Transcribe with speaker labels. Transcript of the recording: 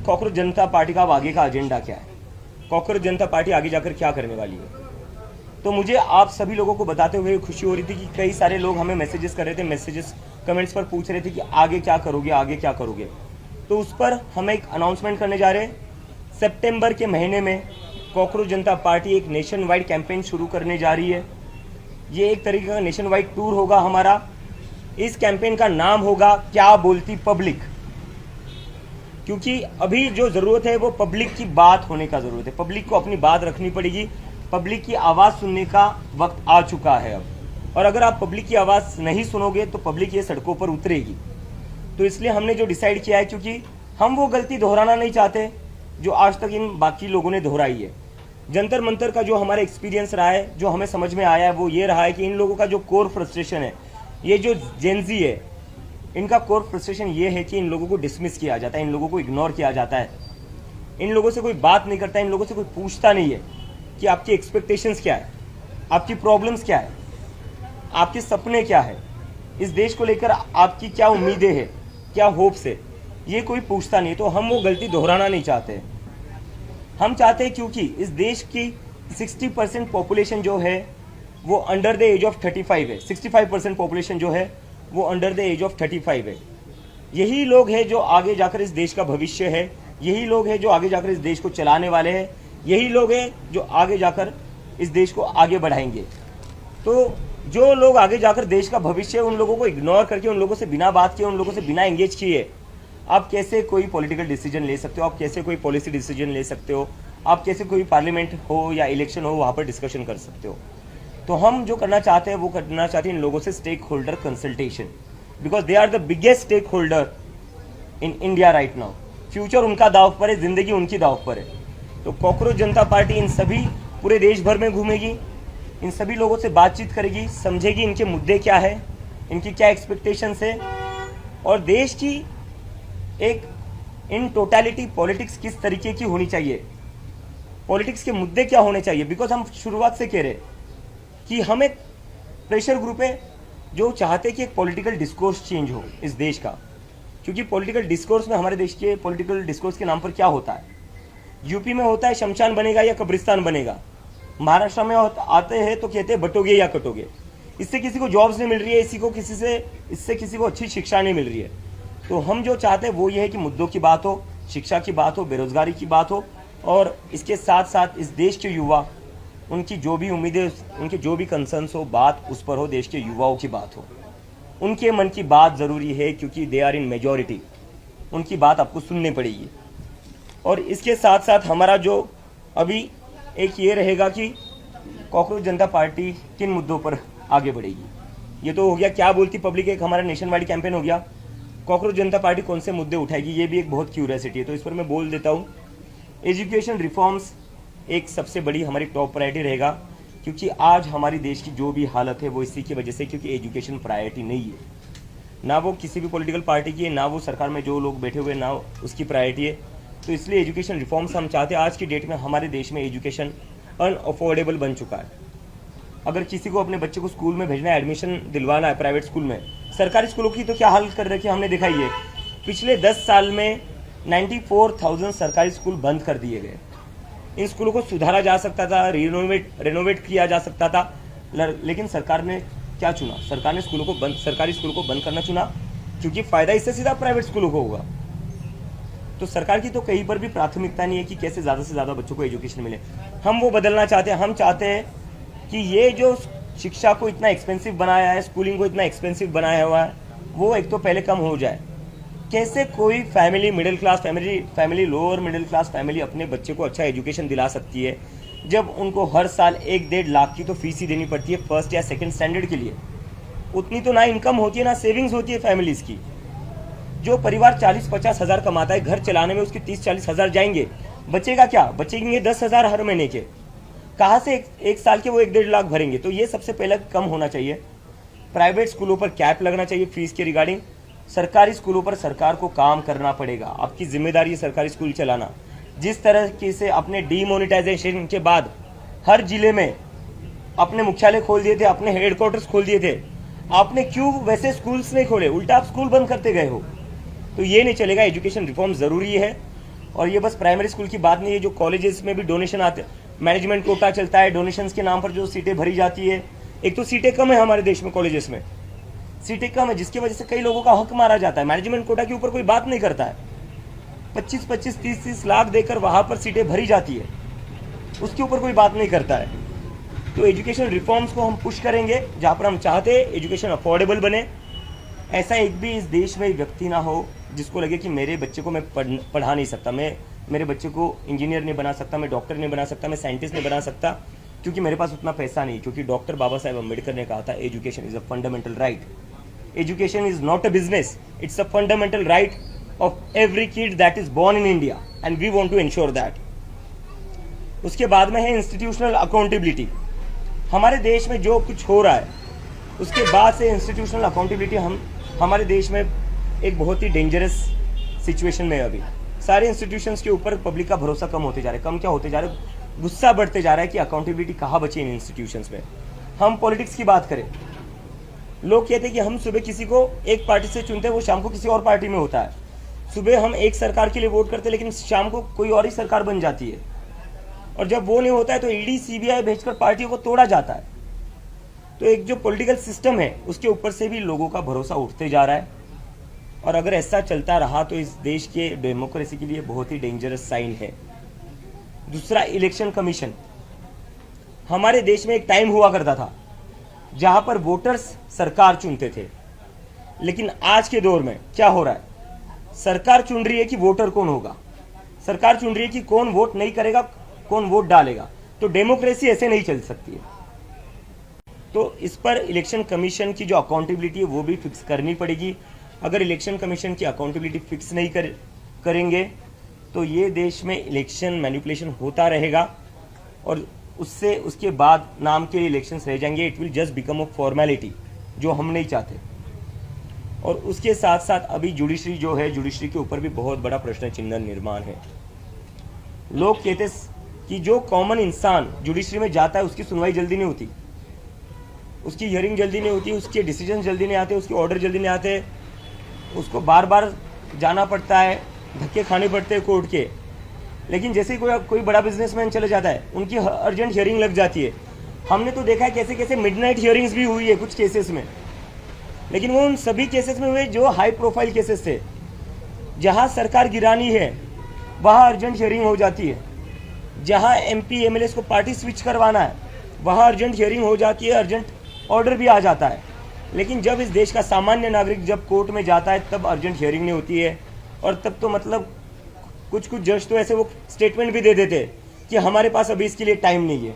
Speaker 1: Cockroach जनता party का अब आगे का एजेंडा क्या है, कॉकरोच जनता पार्टी आगे जाकर क्या करने वाली है। तो मुझे आप सभी लोगों को बताते हुए खुशी हो रही थी कि कई सारे लोग हमें मैसेजेस कर रहे थे, मैसेजेस कमेंट्स पर पूछ रहे थे कि आगे क्या करोगे, आगे क्या करोगे। तो उस पर हम एक अनाउंसमेंट करने जा रहे हैं। सितंबर के महीने में कॉकरोच जनता पार्टी एक नेशन वाइड कैंपेन शुरू करने जा रही है। ये एक तरीके का नेशन वाइड टूर होगा हमारा। इस कैंपेन का नाम होगा क्या बोलती पब्लिक, क्योंकि अभी जो ज़रूरत है वो पब्लिक की बात होने का ज़रूरत है। पब्लिक को अपनी बात रखनी पड़ेगी, पब्लिक की आवाज़ सुनने का वक्त आ चुका है अब। और अगर आप पब्लिक की आवाज़ नहीं सुनोगे तो पब्लिक ये सड़कों पर उतरेगी। तो इसलिए हमने जो डिसाइड किया है, क्योंकि हम वो गलती दोहराना नहीं चाहते जो आज तक इन बाकी लोगों ने दोहराई है। जंतर मंतर का जो हमारा एक्सपीरियंस रहा है, जो हमें समझ में आया है, वो ये रहा है कि इन लोगों का जो कोर फ्रस्ट्रेशन है, ये जो जेनजी है, इनका कोर फ्रस्ट्रेशन ये है कि इन लोगों को डिसमिस किया जाता है, इन लोगों को इग्नोर किया जाता है, इन लोगों से कोई बात नहीं करता है, इन लोगों से कोई पूछता नहीं है कि आपकी एक्सपेक्टेशंस क्या है, आपकी प्रॉब्लम्स क्या है, आपके सपने क्या है, इस देश को लेकर आपकी क्या उम्मीदें हैं, क्या होप्स है, ये कोई पूछता नहीं। तो हम वो गलती दोहराना नहीं चाहते। हम चाहते हैं क्योंकि इस देश की 60% पॉपुलेशन जो है वो अंडर द एज ऑफ 35 है। 65% पॉपुलेशन जो है वो अंडर द एज ऑफ 35 है। यही लोग हैं जो आगे जाकर इस देश का भविष्य है, यही लोग हैं जो आगे जाकर इस देश को चलाने वाले हैं, यही लोग हैं जो आगे जाकर इस देश को आगे बढ़ाएंगे। तो जो लोग आगे जाकर देश का भविष्य है, उन लोगों को इग्नोर करके, उन लोगों से बिना बात किए, उन लोगों से बिना एंगेज किए आप कैसे कोई पॉलिटिकल डिसीजन ले सकते हो, आप कैसे कोई पॉलिसी डिसीजन ले सकते हो, आप कैसे कोई पार्लियामेंट हो या इलेक्शन हो वहाँ पर डिस्कशन कर सकते हो। तो हम जो करना चाहते हैं वो करना चाहते हैं इन लोगों से stakeholder consultation, because they are the biggest stakeholder in India right now. Future उनका दाव पर है, जिंदगी उनकी दाव पर है। तो कॉकरोच जनता पार्टी इन सभी पूरे देश भर में घूमेगी, इन सभी लोगों से बातचीत करेगी, समझेगी इनके मुद्दे क्या है, इनकी क्या एक्सपेक्टेशंस है, और देश की एक इन टोटलिटी पॉलिटिक्स किस तरीके की होनी चाहिए, पॉलिटिक्स के मुद्दे क्या होने चाहिए। बिकॉज हम शुरुआत से कह रहे कि हम एक प्रेशर ग्रुप है जो चाहते कि एक पॉलिटिकल डिस्कोर्स चेंज हो इस देश का। क्योंकि पॉलिटिकल डिस्कोर्स में हमारे देश के पॉलिटिकल डिस्कोर्स के नाम पर क्या होता है, यूपी में होता है शमशान बनेगा या कब्रिस्तान बनेगा, महाराष्ट्र में आते हैं तो कहते हैं बटोगे या कटोगे। इससे किसी को जॉब्स नहीं मिल रही है, इससे किसी को अच्छी शिक्षा नहीं मिल रही है। तो हम जो चाहते हैं वो ये है कि मुद्दों की बात हो, शिक्षा की बात हो, बेरोजगारी की बात हो, और इसके साथ साथ इस देश के युवा, उनकी जो भी उम्मीदें, उनके जो भी कंसर्न्स हो, बात उस पर हो, देश के युवाओं की बात हो, उनके मन की बात ज़रूरी है, क्योंकि दे आर इन मेजॉरिटी, उनकी बात आपको सुननी पड़ेगी। और इसके साथ साथ हमारा जो अभी एक ये रहेगा कि कॉकरोच जनता पार्टी किन मुद्दों पर आगे बढ़ेगी। ये तो हो गया क्या बोलती पब्लिक, एक हमारा नेशन वाइड कैंपेन हो गया। कॉकरोच जनता पार्टी कौन से मुद्दे उठाएगी, ये भी एक बहुत क्यूरियोसिटी है, तो इस पर मैं बोल देता हूँ। एजुकेशन रिफॉर्म्स एक सबसे बड़ी हमारी टॉप प्रायोरिटी रहेगा, क्योंकि आज हमारी देश की जो भी हालत है वो इसी की वजह से, क्योंकि एजुकेशन प्रायोरिटी नहीं है, ना वो किसी भी पॉलिटिकल पार्टी की है, ना वो सरकार में जो लोग बैठे हुए ना उसकी प्रायोरिटी है। तो इसलिए एजुकेशन रिफॉर्म्स हम चाहते हैं। आज की डेट में हमारे देश में एजुकेशन अनअफोर्डेबल बन चुका है। अगर किसी को अपने बच्चे को स्कूल में भेजना है, एडमिशन दिलवाना है प्राइवेट स्कूल में, सरकारी स्कूलों की तो क्या हाल कर रखी है हमने देखा ही है। पिछले 10 साल में 94,000 सरकारी स्कूल बंद कर दिए गए। इन स्कूलों को सुधारा जा सकता था, रेनोवेट किया जा सकता था, लेकिन सरकार ने क्या चुना, सरकार ने सरकारी स्कूलों को बंद करना चुना, क्योंकि फायदा इससे सीधा प्राइवेट स्कूलों को होगा। तो सरकार की तो कहीं पर भी प्राथमिकता नहीं है कि कैसे ज़्यादा से ज़्यादा बच्चों को एजुकेशन मिले। हम वो बदलना चाहते हैं। हम चाहते हैं कि ये जो शिक्षा को इतना एक्सपेंसिव बनाया है, स्कूलिंग को इतना एक्सपेंसिव बनाया हुआ है, वो एक तो पहले कम हो जाए। कैसे कोई family, middle class family, lower middle class family अपने बच्चे को अच्छा एजुकेशन दिला सकती है, जब उनको हर साल 1-1.5 लाख की तो फीस ही देनी पड़ती है फर्स्ट या सेकंड स्टैंडर्ड के लिए। उतनी तो ना इनकम होती है, ना सेविंग्स होती है फैमिलीज़ की। जो परिवार 40-50 हज़ार कमाता है, घर चलाने में उसके 30-40 हज़ार जाएंगे, बचेगा क्या, बचेंगे 10 हज़ार हर महीने के। कहाँ से एक साल के वो 1-1.5 लाख भरेंगे। तो ये सबसे पहले कम होना चाहिए। प्राइवेट स्कूलों पर कैप लगना चाहिए फीस के रिगार्डिंग। सरकारी स्कूलों पर सरकार को काम करना पड़ेगा। आपकी जिम्मेदारी है सरकारी स्कूल चलाना। जिस तरह से अपने डीमोनेटाइजेशन के बाद हर जिले में अपने मुख्यालय खोल दिए थे, अपने हेडक्वार्टर्स खोल दिए थे, आपने क्यों वैसे स्कूल्स नहीं खोले, उल्टा आप स्कूल बंद करते गए हो। तो ये नहीं चलेगा। एजुकेशन रिफॉर्म ज़रूरी है। और ये बस प्राइमरी स्कूल की बात नहीं है, जो कॉलेजेस में भी डोनेशन आते, मैनेजमेंट कोटा चलता है, डोनेशंस के नाम पर जो सीटें भरी जाती है। एक तो सीटें कम है हमारे देश में, कॉलेजेस में सीटें कम है, जिसकी वजह से कई लोगों का हक मारा जाता है। मैनेजमेंट कोटा के ऊपर कोई बात नहीं करता है। 25-25, 30-30 लाख देकर वहाँ पर सीटें भरी जाती है, उसके ऊपर कोई बात नहीं करता है। तो एजुकेशन रिफॉर्म्स को हम पुश करेंगे, जहाँ पर हम चाहते हैं एजुकेशन अफोर्डेबल बने। ऐसा एक भी इस देश में व्यक्ति ना हो जिसको लगे कि मेरे बच्चे को मैं पढ़ा नहीं सकता, मैं मेरे बच्चे को इंजीनियर नहीं बना सकता, मैं डॉक्टर नहीं बना सकता, मैं साइंटिस्ट नहीं बना सकता, क्योंकि मेरे पास उतना पैसा नहीं। क्योंकि डॉक्टर बाबा साहेब अम्बेडकर ने कहा था, education is a fundamental right, education is not a business, it's a fundamental right of every kid that is born in India and we want to ensure that. उसके बाद में है इंस्टीट्यूशनल अकाउंटेबिलिटी। हमारे देश में जो कुछ हो रहा है उसके बाद से इंस्टीट्यूशनल अकाउंटेबिलिटी हमारे देश में एक बहुत ही डेंजरस सिचुएशन में है। अभी सारे इंस्टीट्यूशंस के ऊपर पब्लिक का भरोसा कम होते जा रहा है, कम क्या होते जा रहा है, गुस्सा बढ़ते जा रहा है कि अकाउंटेबिलिटी कहाँ बची इन इंस्टीट्यूशंस में। हम पॉलिटिक्स की बात करें, लोग कहते हैं कि हम सुबह किसी को एक पार्टी से चुनते हैं, वो शाम को किसी और पार्टी में होता है। सुबह हम एक सरकार के लिए वोट करते हैं, लेकिन शाम को कोई और ही सरकार बन जाती है। और जब वो नहीं होता है तो ईडी सीबीआई भेजकर पार्टियों को तोड़ा जाता है। तो एक जो पॉलिटिकल सिस्टम है उसके ऊपर से भी लोगों का भरोसा उठते जा रहा है, और अगर ऐसा चलता रहा तो इस देश के डेमोक्रेसी के लिए बहुत ही डेंजरस साइन है। दूसरा, इलेक्शन कमीशन। हमारे देश में एक टाइम हुआ करता था जहां पर वोटर्स सरकार चुनते थे, लेकिन आज के दौर में क्या हो रहा है, सरकार चुन रही है कि वोटर कौन होगा, सरकार चुन रही है कि कौन वोट नहीं करेगा, कौन वोट डालेगा। तो डेमोक्रेसी ऐसे नहीं चल सकती है। तो इस पर इलेक्शन कमीशन की जो अकाउंटेबिलिटी है वो भी फिक्स करनी पड़ेगी। अगर इलेक्शन कमीशन की अकाउंटेबिलिटी फिक्स नहीं करेंगे तो ये देश में इलेक्शन मैनिपुलेशन होता रहेगा, और उससे उसके बाद नाम के इलेक्शंस रह जाएंगे। It will just become a formality, जो हम नहीं चाहते। और उसके साथ साथ अभी जुडिशरी जो है, जुडिशरी के ऊपर भी बहुत बड़ा प्रश्न चिन्ह निर्माण है। लोग कहते कि जो कॉमन इंसान जुडिशरी में जाता है उसकी सुनवाई जल्दी नहीं होती, उसकी हियरिंग जल्दी नहीं होती, उसके डिसीजन जल्दी नहीं आते, उसके ऑर्डर जल्दी नहीं आते, उसको बार बार जाना पड़ता है, धक्के खाने पड़ते हैं कोर्ट के। लेकिन जैसे ही कोई बड़ा बिजनेसमैन चले जाता है, उनकी अर्जेंट हियरिंग लग जाती है। हमने तो देखा है कैसे कैसे मिडनाइट हियरिंग्स भी हुई है कुछ केसेस में, लेकिन वो उन सभी केसेस में हुए जो हाई प्रोफाइल केसेस थे। जहाँ सरकार गिरानी है वहाँ अर्जेंट हियरिंग हो जाती है, जहाँ MP MLAs को पार्टी स्विच करवाना है वहाँ अर्जेंट हियरिंग हो जाती है, अर्जेंट ऑर्डर भी आ जाता है। लेकिन जब इस देश का सामान्य नागरिक जब कोर्ट में जाता है तब अर्जेंट हियरिंग नहीं होती है। और तब तो मतलब कुछ जज तो ऐसे वो स्टेटमेंट भी दे देते कि हमारे पास अभी इसके लिए टाइम नहीं है।